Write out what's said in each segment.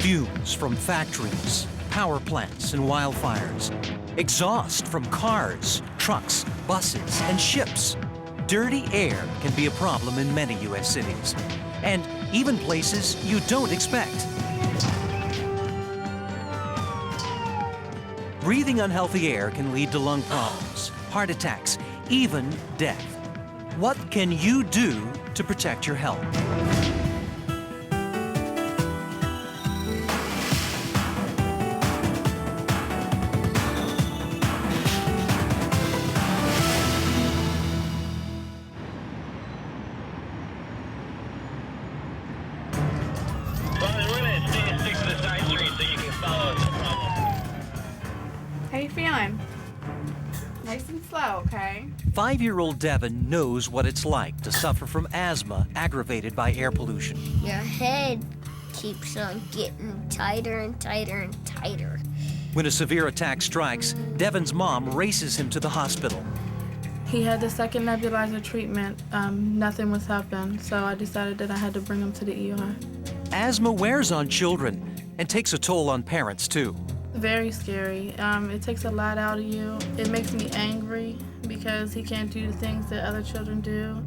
Fumes from factories, power plants, and wildfires. Exhaust from cars, trucks, buses, and ships. Dirty air can be a problem in many U.S. cities, and even places you don't expect. Breathing unhealthy air can lead to lung problems, heart attacks, even death. What can you do to protect your health? How you feeling? Nice and slow, okay? 5-year-old Devin knows what it's like to suffer from asthma aggravated by air pollution. Your head keeps on getting tighter and tighter and tighter. When a severe attack strikes, Devin's mom races him to the hospital. He had the second nebulizer treatment. Nothing was helping, so I decided that I had to bring him to the ER. Asthma wears on children and takes a toll on parents, too. Very scary. It takes a lot out of you. It makes me angry because he can't do the things that other children do.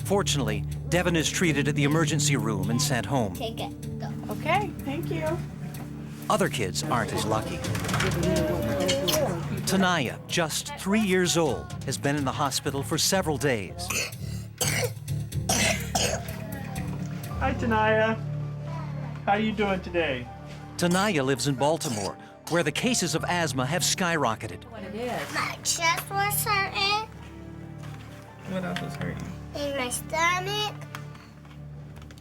Fortunately, Devin is treated at the emergency room and sent home. Take it, go. Okay, thank you. Other kids aren't as lucky. Tanaya, just 3 years old, has been in the hospital for several days. Hi, Tanaya. How you doing today? Tanaya lives in Baltimore, where the cases of asthma have skyrocketed. My chest was hurting. What else was hurting? In my stomach.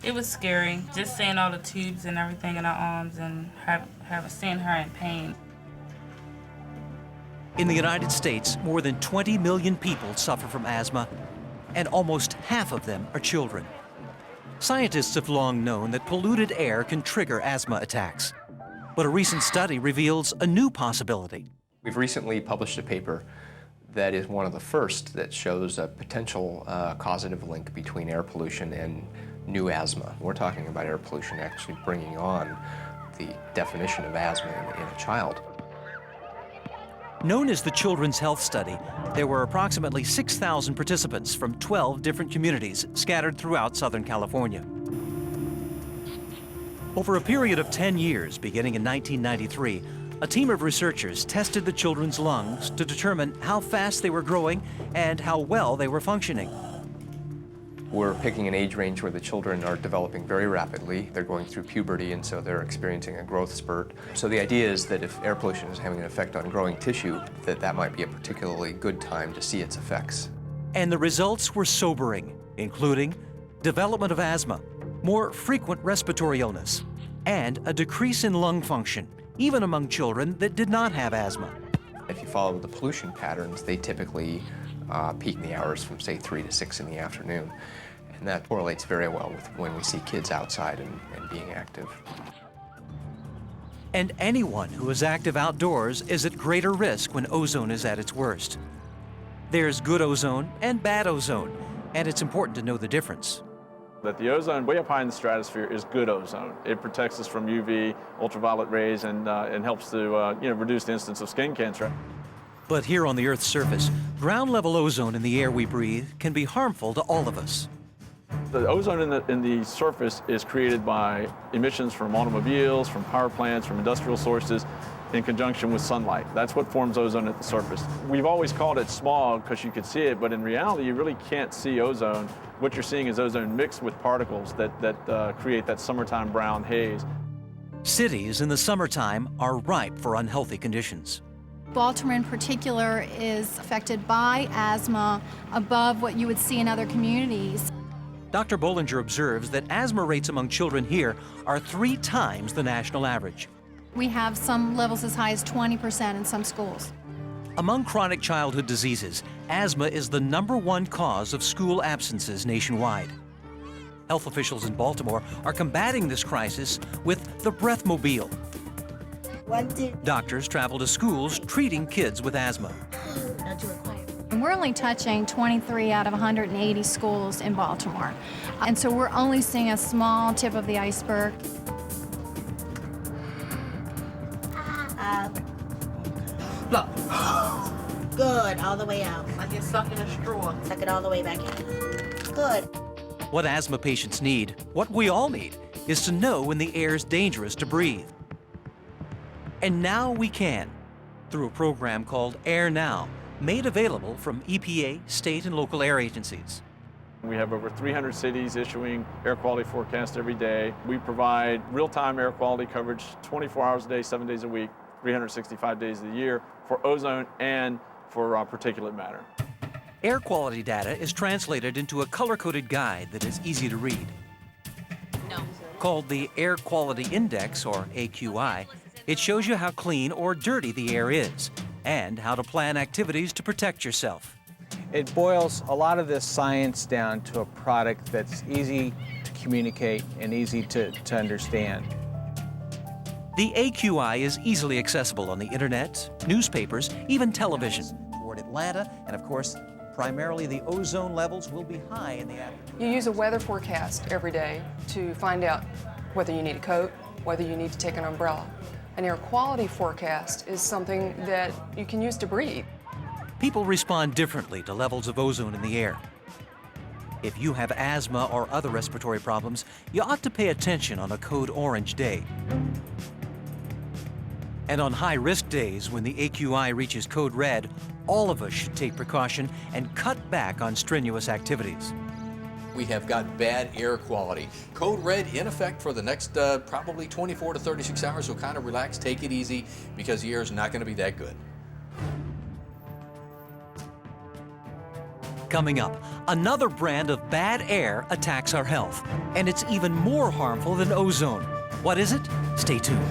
It was scary, just seeing all the tubes and everything in her arms and seeing her in pain. In the United States, more than 20 million people suffer from asthma, and almost half of them are children. Scientists have long known that polluted air can trigger asthma attacks. But a recent study reveals a new possibility. We've recently published a paper that is one of the first that shows a potential causative link between air pollution and new asthma. We're talking about air pollution actually bringing on the definition of asthma in a child. Known as the Children's Health Study, there were approximately 6,000 participants from 12 different communities scattered throughout Southern California. Over a period of 10 years, beginning in 1993, a team of researchers tested the children's lungs to determine how fast they were growing and how well they were functioning. We're picking an age range where the children are developing very rapidly. They're going through puberty, and so they're experiencing a growth spurt. So the idea is that if air pollution is having an effect on growing tissue, that might be a particularly good time to see its effects. And the results were sobering, including development of asthma, more frequent respiratory illness, and a decrease in lung function, even among children that did not have asthma. If you follow the pollution patterns, they typically peak in the hours from, say, 3 to 6 in the afternoon. And that correlates very well with when we see kids outside and being active. And anyone who is active outdoors is at greater risk when ozone is at its worst. There's good ozone and bad ozone, and it's important to know the difference. That the ozone way up high in the stratosphere is good ozone. It protects us from UV, ultraviolet rays, and helps to reduce the incidence of skin cancer. But here on the Earth's surface, ground-level ozone in the air we breathe can be harmful to all of us. The ozone in the surface is created by emissions from automobiles, from power plants, from industrial sources, in conjunction with sunlight. That's what forms ozone at the surface. We've always called it smog because you could see it, but in reality, you really can't see ozone. What you're seeing is ozone mixed with particles that create that summertime brown haze. Cities in the summertime are ripe for unhealthy conditions. Baltimore in particular is affected by asthma above what you would see in other communities. Dr. Bollinger observes that asthma rates among children here are 3 times the national average. We have some levels as high as 20% in some schools. Among chronic childhood diseases, asthma is the #1 cause of school absences nationwide. Health officials in Baltimore are combating this crisis with the Breathmobile. Doctors travel to schools treating kids with asthma. And we're only touching 23 out of 180 schools in Baltimore. And so we're only seeing a small tip of the iceberg. job. Look, Good, all the way out. like you're sucking a straw. Suck it all the way back in. Good. What asthma patients need, what we all need, is to know when the air's dangerous to breathe. And now we can, through a program called Air Now, made available from EPA, state and local air agencies. We have over 300 cities issuing air quality forecasts every day. We provide real-time air quality coverage 24 hours a day, 7 days a week, 365 days of the year for ozone and for particulate matter. Air quality data is translated into a color-coded guide that is easy to read. Called the Air Quality Index, or AQI, it shows you how clean or dirty the air is and how to plan activities to protect yourself. It boils a lot of this science down to a product that's easy to communicate and easy to understand. The AQI is easily accessible on the internet, newspapers, even television. Toward Atlanta, and of course, primarily the ozone levels will be high in the afternoon. You use a weather forecast every day to find out whether you need a coat, whether you need to take an umbrella. An air quality forecast is something that you can use to breathe. People respond differently to levels of ozone in the air. If you have asthma or other respiratory problems, you ought to pay attention on a code orange day. And on high-risk days, when the AQI reaches code red, all of us should take precaution and cut back on strenuous activities. We have got bad air quality. Code red in effect for the next probably 24 to 36 hours, so kind of relax, take it easy, because the air is not going to be that good. Coming up, another brand of bad air attacks our health, and it's even more harmful than ozone. What is it? Stay tuned.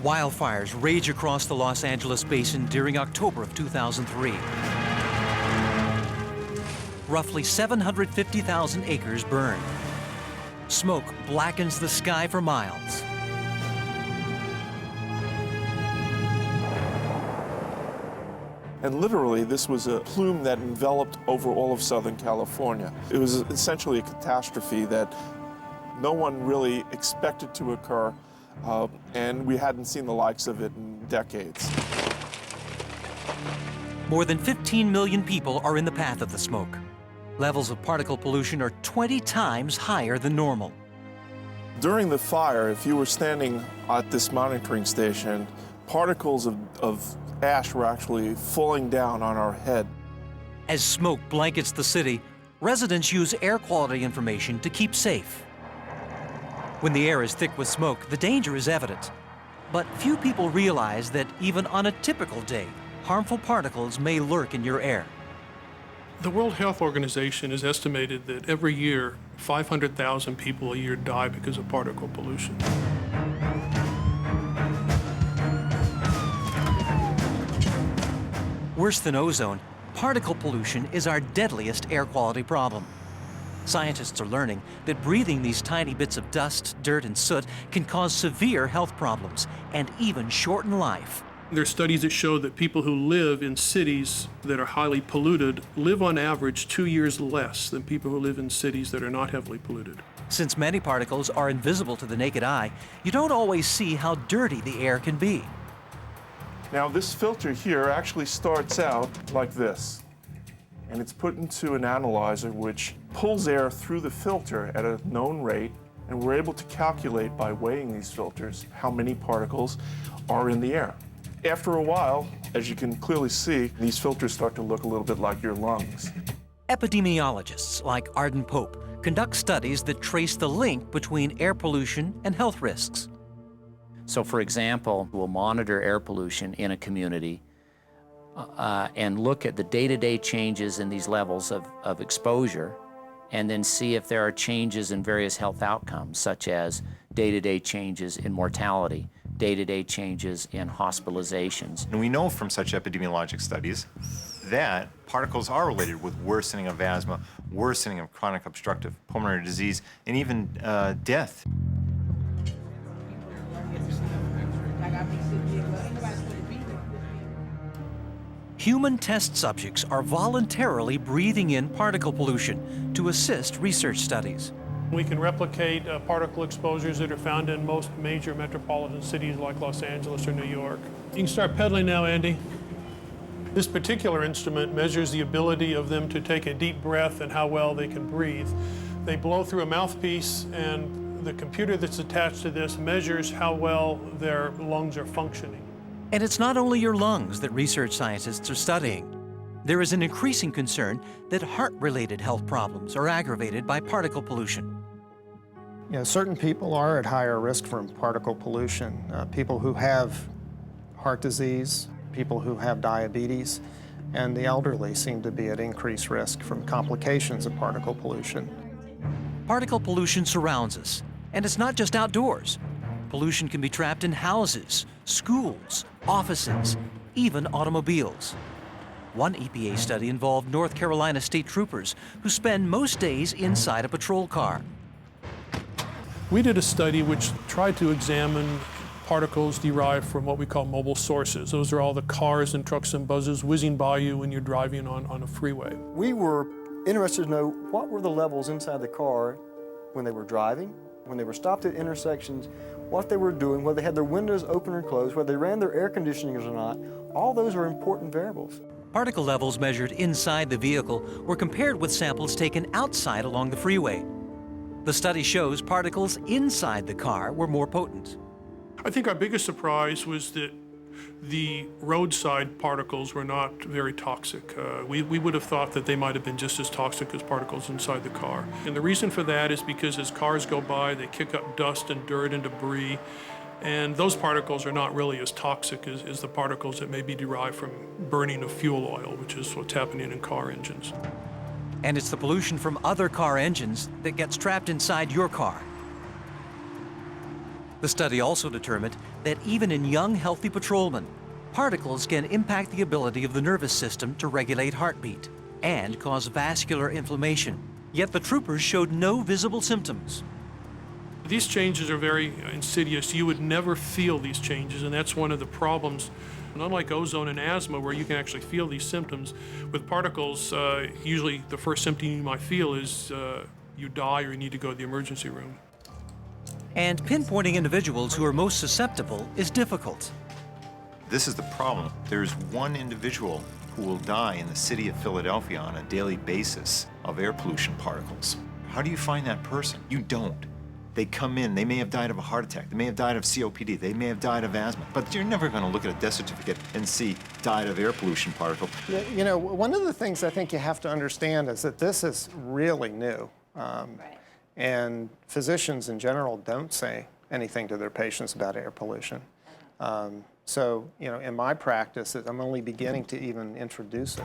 Wildfires rage across the Los Angeles basin during October of 2003. Roughly 750,000 acres burn. Smoke blackens the sky for miles. And literally, this was a plume that enveloped over all of Southern California. It was essentially a catastrophe that no one really expected to occur, and we hadn't seen the likes of it in decades. More than 15 million people are in the path of the smoke. Levels of particle pollution are 20 times higher than normal. During the fire, if you were standing at this monitoring station, particles of ash were actually falling down on our head. As smoke blankets the city, residents use air quality information to keep safe. When the air is thick with smoke, the danger is evident. But few people realize that even on a typical day, harmful particles may lurk in your air. The World Health Organization has estimated that every year, 500,000 people a year die because of particle pollution. Worse than ozone, particle pollution is our deadliest air quality problem. Scientists are learning that breathing these tiny bits of dust, dirt, and soot can cause severe health problems and even shorten life. There are studies that show that people who live in cities that are highly polluted live on average 2 years less than people who live in cities that are not heavily polluted. Since many particles are invisible to the naked eye, you don't always see how dirty the air can be. Now, this filter here actually starts out like this, and it's put into an analyzer which pulls air through the filter at a known rate, and we're able to calculate by weighing these filters how many particles are in the air. After a while, as you can clearly see, these filters start to look a little bit like your lungs. Epidemiologists like Arden Pope conduct studies that trace the link between air pollution and health risks. So, for example, we'll monitor air pollution in a community and look at the day-to-day changes in these levels of exposure, and then see if there are changes in various health outcomes, such as day-to-day changes in mortality, day-to-day changes in hospitalizations. And we know from such epidemiologic studies that particles are related with worsening of asthma, worsening of chronic obstructive pulmonary disease, and even death. Human test subjects are voluntarily breathing in particle pollution to assist research studies. We can replicate particle exposures that are found in most major metropolitan cities like Los Angeles or New York. You can start pedaling now, Andy. This particular instrument measures the ability of them to take a deep breath and how well they can breathe. They blow through a mouthpiece, and the computer that's attached to this measures how well their lungs are functioning. And it's not only your lungs that research scientists are studying. There is an increasing concern that heart-related health problems are aggravated by particle pollution. You know, certain people are at higher risk from particle pollution. People who have heart disease, people who have diabetes, and the elderly seem to be at increased risk from complications of particle pollution. Particle pollution surrounds us, and it's not just outdoors. Pollution can be trapped in houses, schools, offices, even automobiles. One EPA study involved North Carolina state troopers who spend most days inside a patrol car. We did a study which tried to examine particles derived from what we call mobile sources. Those are all the cars and trucks and buses whizzing by you when you're driving on a freeway. We were interested to know what were the levels inside the car when they were driving, when they were stopped at intersections, what they were doing, whether they had their windows open or closed, whether they ran their air conditioning or not. All those are important variables. Particle levels measured inside the vehicle were compared with samples taken outside along the freeway. The study shows particles inside the car were more potent. I think our biggest surprise was that the roadside particles were not very toxic. We would have thought that they might have been just as toxic as particles inside the car. And the reason for that is because as cars go by, they kick up dust and dirt and debris, and those particles are not really as toxic as the particles that may be derived from burning of fuel oil, which is what's happening in car engines. And it's the pollution from other car engines that gets trapped inside your car. The study also determined that even in young, healthy patrolmen, particles can impact the ability of the nervous system to regulate heartbeat and cause vascular inflammation. Yet the troopers showed no visible symptoms. These changes are very insidious. You would never feel these changes, and that's one of the problems. And unlike ozone and asthma, where you can actually feel these symptoms, with particles, usually the first symptom you might feel is you die or you need to go to the emergency room. And pinpointing individuals who are most susceptible is difficult. This is the problem. There's one individual who will die in the city of Philadelphia on a daily basis of air pollution particles. How do you find that person? You don't. They come in, they may have died of a heart attack, they may have died of COPD, they may have died of asthma, but you're never going to look at a death certificate and see died of air pollution particle. You know, one of the things I think you have to understand is that this is really new. And physicians in general don't say anything to their patients about air pollution. So, you know, in my practice, I'm only beginning to even introduce it.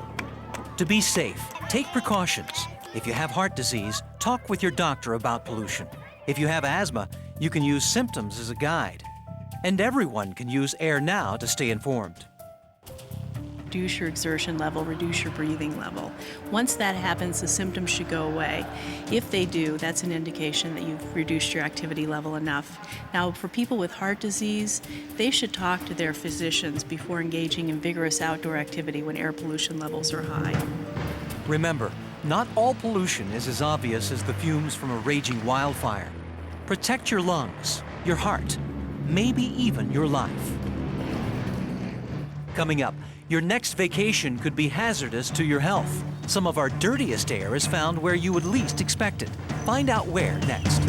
To be safe, take precautions. If you have heart disease, talk with your doctor about pollution. If you have asthma, you can use symptoms as a guide. And everyone can use Air Now to stay informed. Reduce your exertion level, reduce your breathing level. Once that happens, the symptoms should go away. If they do, that's an indication that you've reduced your activity level enough. Now, for people with heart disease, they should talk to their physicians before engaging in vigorous outdoor activity when air pollution levels are high. Remember, not all pollution is as obvious as the fumes from a raging wildfire. Protect your lungs, your heart, maybe even your life. Coming up, your next vacation could be hazardous to your health. Some of our dirtiest air is found where you would least expect it. Find out where next.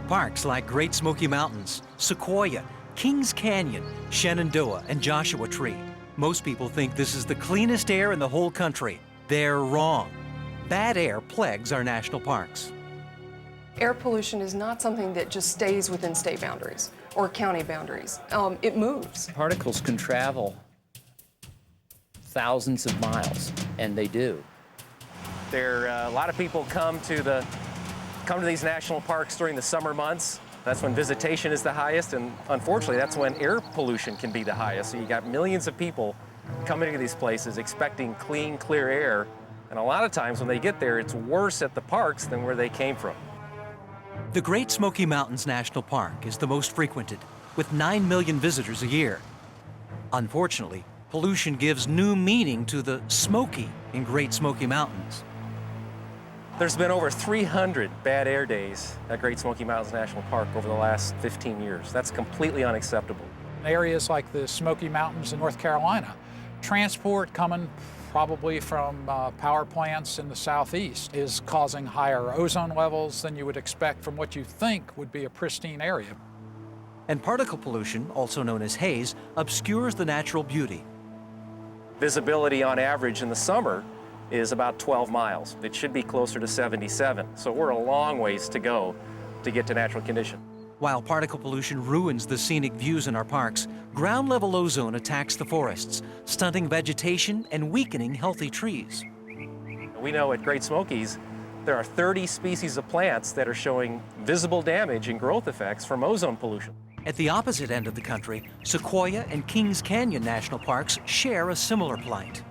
Parks like Great Smoky Mountains, Sequoia, Kings Canyon, Shenandoah, and Joshua Tree. Most people think this is the cleanest air in the whole country. They're wrong. Bad air plagues our national parks. Air pollution is not something that just stays within state boundaries or county boundaries. It moves. Particles can travel thousands of miles, and they do. A lot of people come to these national parks during the summer months. That's when visitation is the highest, and unfortunately, that's when air pollution can be the highest. So you got millions of people coming to these places expecting clean, clear air, and a lot of times when they get there, it's worse at the parks than where they came from. The Great Smoky Mountains National Park is the most frequented, with 9 million visitors a year. Unfortunately, pollution gives new meaning to the Smoky in Great Smoky Mountains. There's been over 300 bad air days at Great Smoky Mountains National Park over the last 15 years. That's completely unacceptable. Areas like the Smoky Mountains in North Carolina, transport coming probably from power plants in the southeast is causing higher ozone levels than you would expect from what you think would be a pristine area. And particle pollution, also known as haze, obscures the natural beauty. Visibility on average in the summer is about 12 miles. It should be closer to 77, so we're a long ways to go to get to natural condition. While particle pollution ruins the scenic views in our parks, ground-level ozone attacks the forests, stunting vegetation and weakening healthy trees. We know at Great Smokies there are 30 species of plants that are showing visible damage and growth effects from ozone pollution. At the opposite end of the country, Sequoia and Kings Canyon National Parks share a similar plight.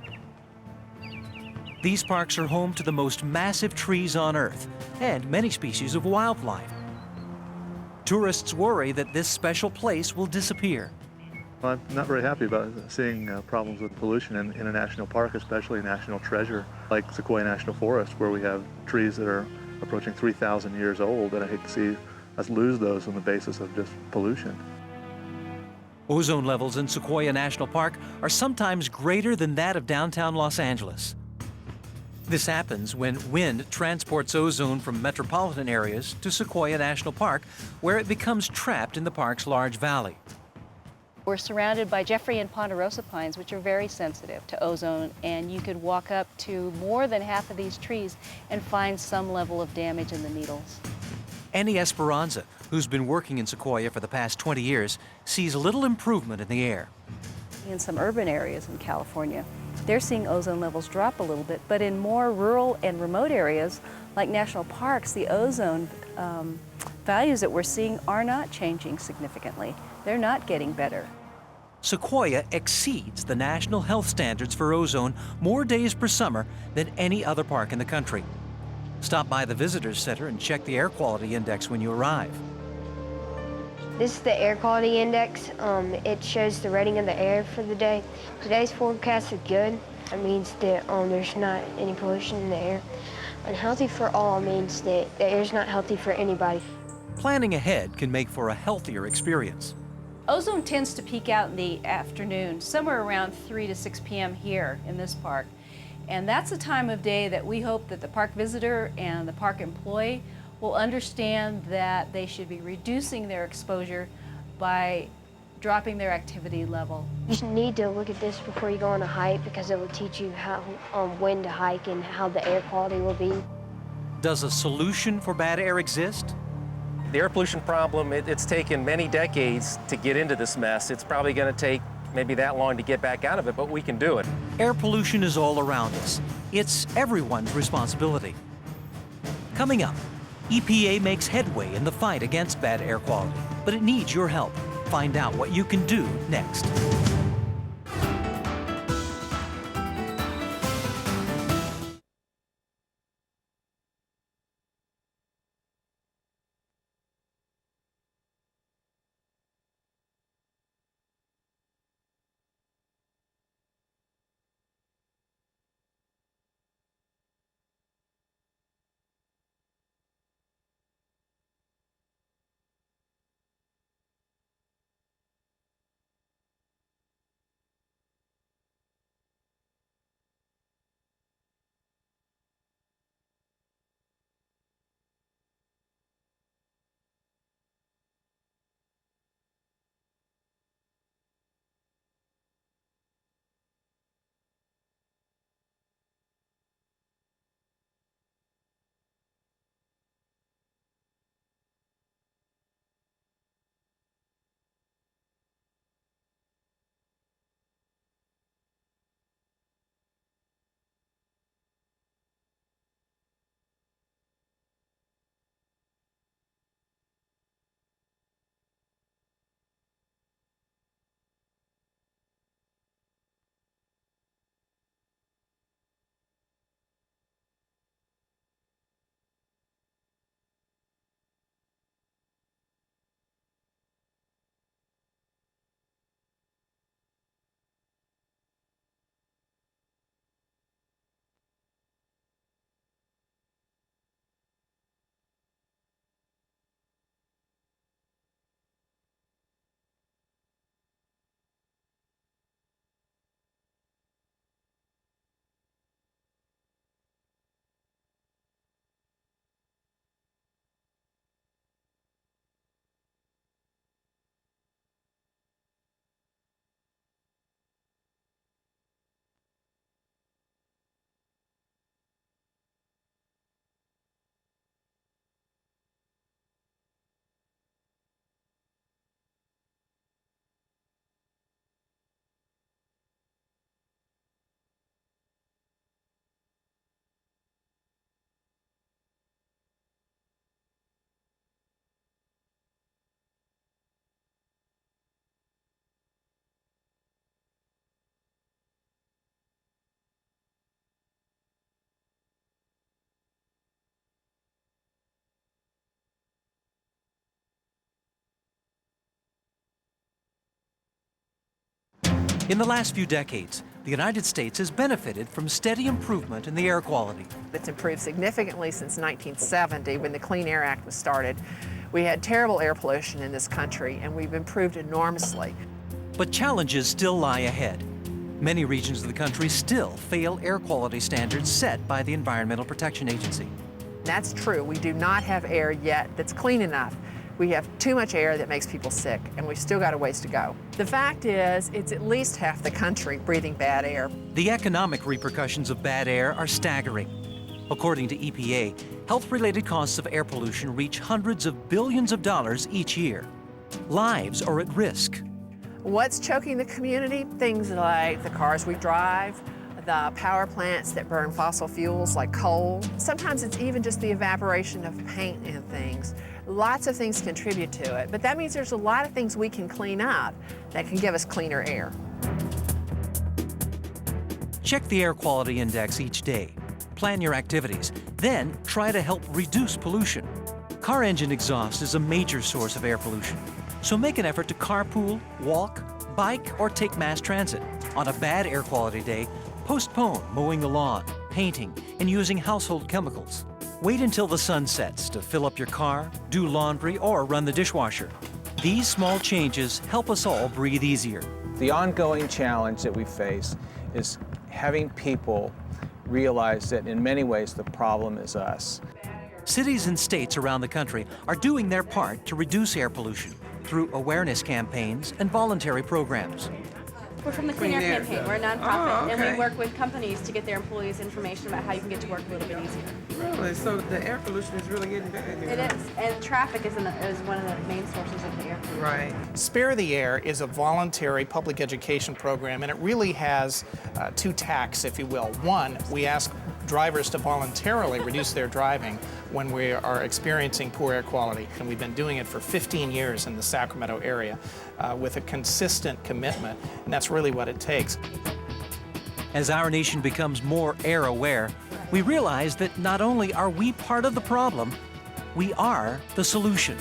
These parks are home to the most massive trees on Earth and many species of wildlife. Tourists worry that this special place will disappear. Well, I'm not very happy about seeing problems with pollution in a national park, especially a national treasure like Sequoia National Forest, where we have trees that are approaching 3,000 years old, and I hate to see us lose those on the basis of just pollution. Ozone levels in Sequoia National Park are sometimes greater than that of downtown Los Angeles. This happens when wind transports ozone from metropolitan areas to Sequoia National Park, where it becomes trapped in the park's large valley. We're surrounded by Jeffrey and Ponderosa pines, which are very sensitive to ozone, and you could walk up to more than half of these trees and find some level of damage in the needles. Annie Esperanza, who's been working in Sequoia for the past 20 years, sees little improvement in the air. In some urban areas in California, they're seeing ozone levels drop a little bit, but in more rural and remote areas, like national parks, the ozone values that we're seeing are not changing significantly. They're not getting better. Sequoia exceeds the national health standards for ozone more days per summer than any other park in the country. Stop by the Visitors Center and check the air quality index when you arrive. This is the air quality index. It shows the rating of the air for the day. Today's forecast is good. It means that there's not any pollution in the air. Unhealthy for all means that the air's not healthy for anybody. Planning ahead can make for a healthier experience. Ozone tends to peak out in the afternoon, somewhere around 3 to 6 p.m. here in this park. And that's a time of day that we hope that the park visitor and the park employee will understand that they should be reducing their exposure by dropping their activity level. You need to look at this before you go on a hike because it will teach you how, when to hike and how the air quality will be. Does a solution for bad air exist? The air pollution problem, it's taken many decades to get into this mess. It's probably going to take maybe that long to get back out of it, but we can do it. Air pollution is all around us. It's everyone's responsibility. Coming up, EPA makes headway in the fight against bad air quality, but it needs your help. Find out what you can do next. In the last few decades, the United States has benefited from steady improvement in the air quality. It's improved significantly since 1970 when the Clean Air Act was started. We had terrible air pollution in this country, and we've improved enormously. But challenges still lie ahead. Many regions of the country still fail air quality standards set by the Environmental Protection Agency. That's true. We do not have air yet that's clean enough. We have too much air that makes people sick, and we've still got a ways to go. The fact is, it's at least half the country breathing bad air. The economic repercussions of bad air are staggering. According to EPA, health-related costs of air pollution reach hundreds of billions of dollars each year. Lives are at risk. What's choking the community? Things like the cars we drive, the power plants that burn fossil fuels like coal. Sometimes it's even just the evaporation of paint and things. Lots of things contribute to it, but that means there's a lot of things we can clean up that can give us cleaner air. Check the air quality index each day. Plan your activities, then try to help reduce pollution. Car engine exhaust is a major source of air pollution, so make an effort to carpool, walk, bike, or take mass transit. On a bad air quality day, postpone mowing the lawn, painting, and using household chemicals. Wait until the sun sets to fill up your car, do laundry, or run the dishwasher. These small changes help us all breathe easier. The ongoing challenge that we face is having people realize that in many ways the problem is us. Cities and states around the country are doing their part to reduce air pollution through awareness campaigns and voluntary programs. We're from the Clean Air Campaign. We're a nonprofit, and we work with companies to get their employees information about how you can get to work a little bit easier. Really? So the air pollution is really getting bad here. It is, and traffic is one of the main sources of the air pollution. Right. Spare the Air is a voluntary public education program, and it really has two tacks, if you will. One, we ask drivers to voluntarily reduce their driving when we are experiencing poor air quality, and we've been doing it for 15 years in the Sacramento area with a consistent commitment, and that's really what it takes. As our nation becomes more air aware, we realize that not only are we part of the problem, we are the solution.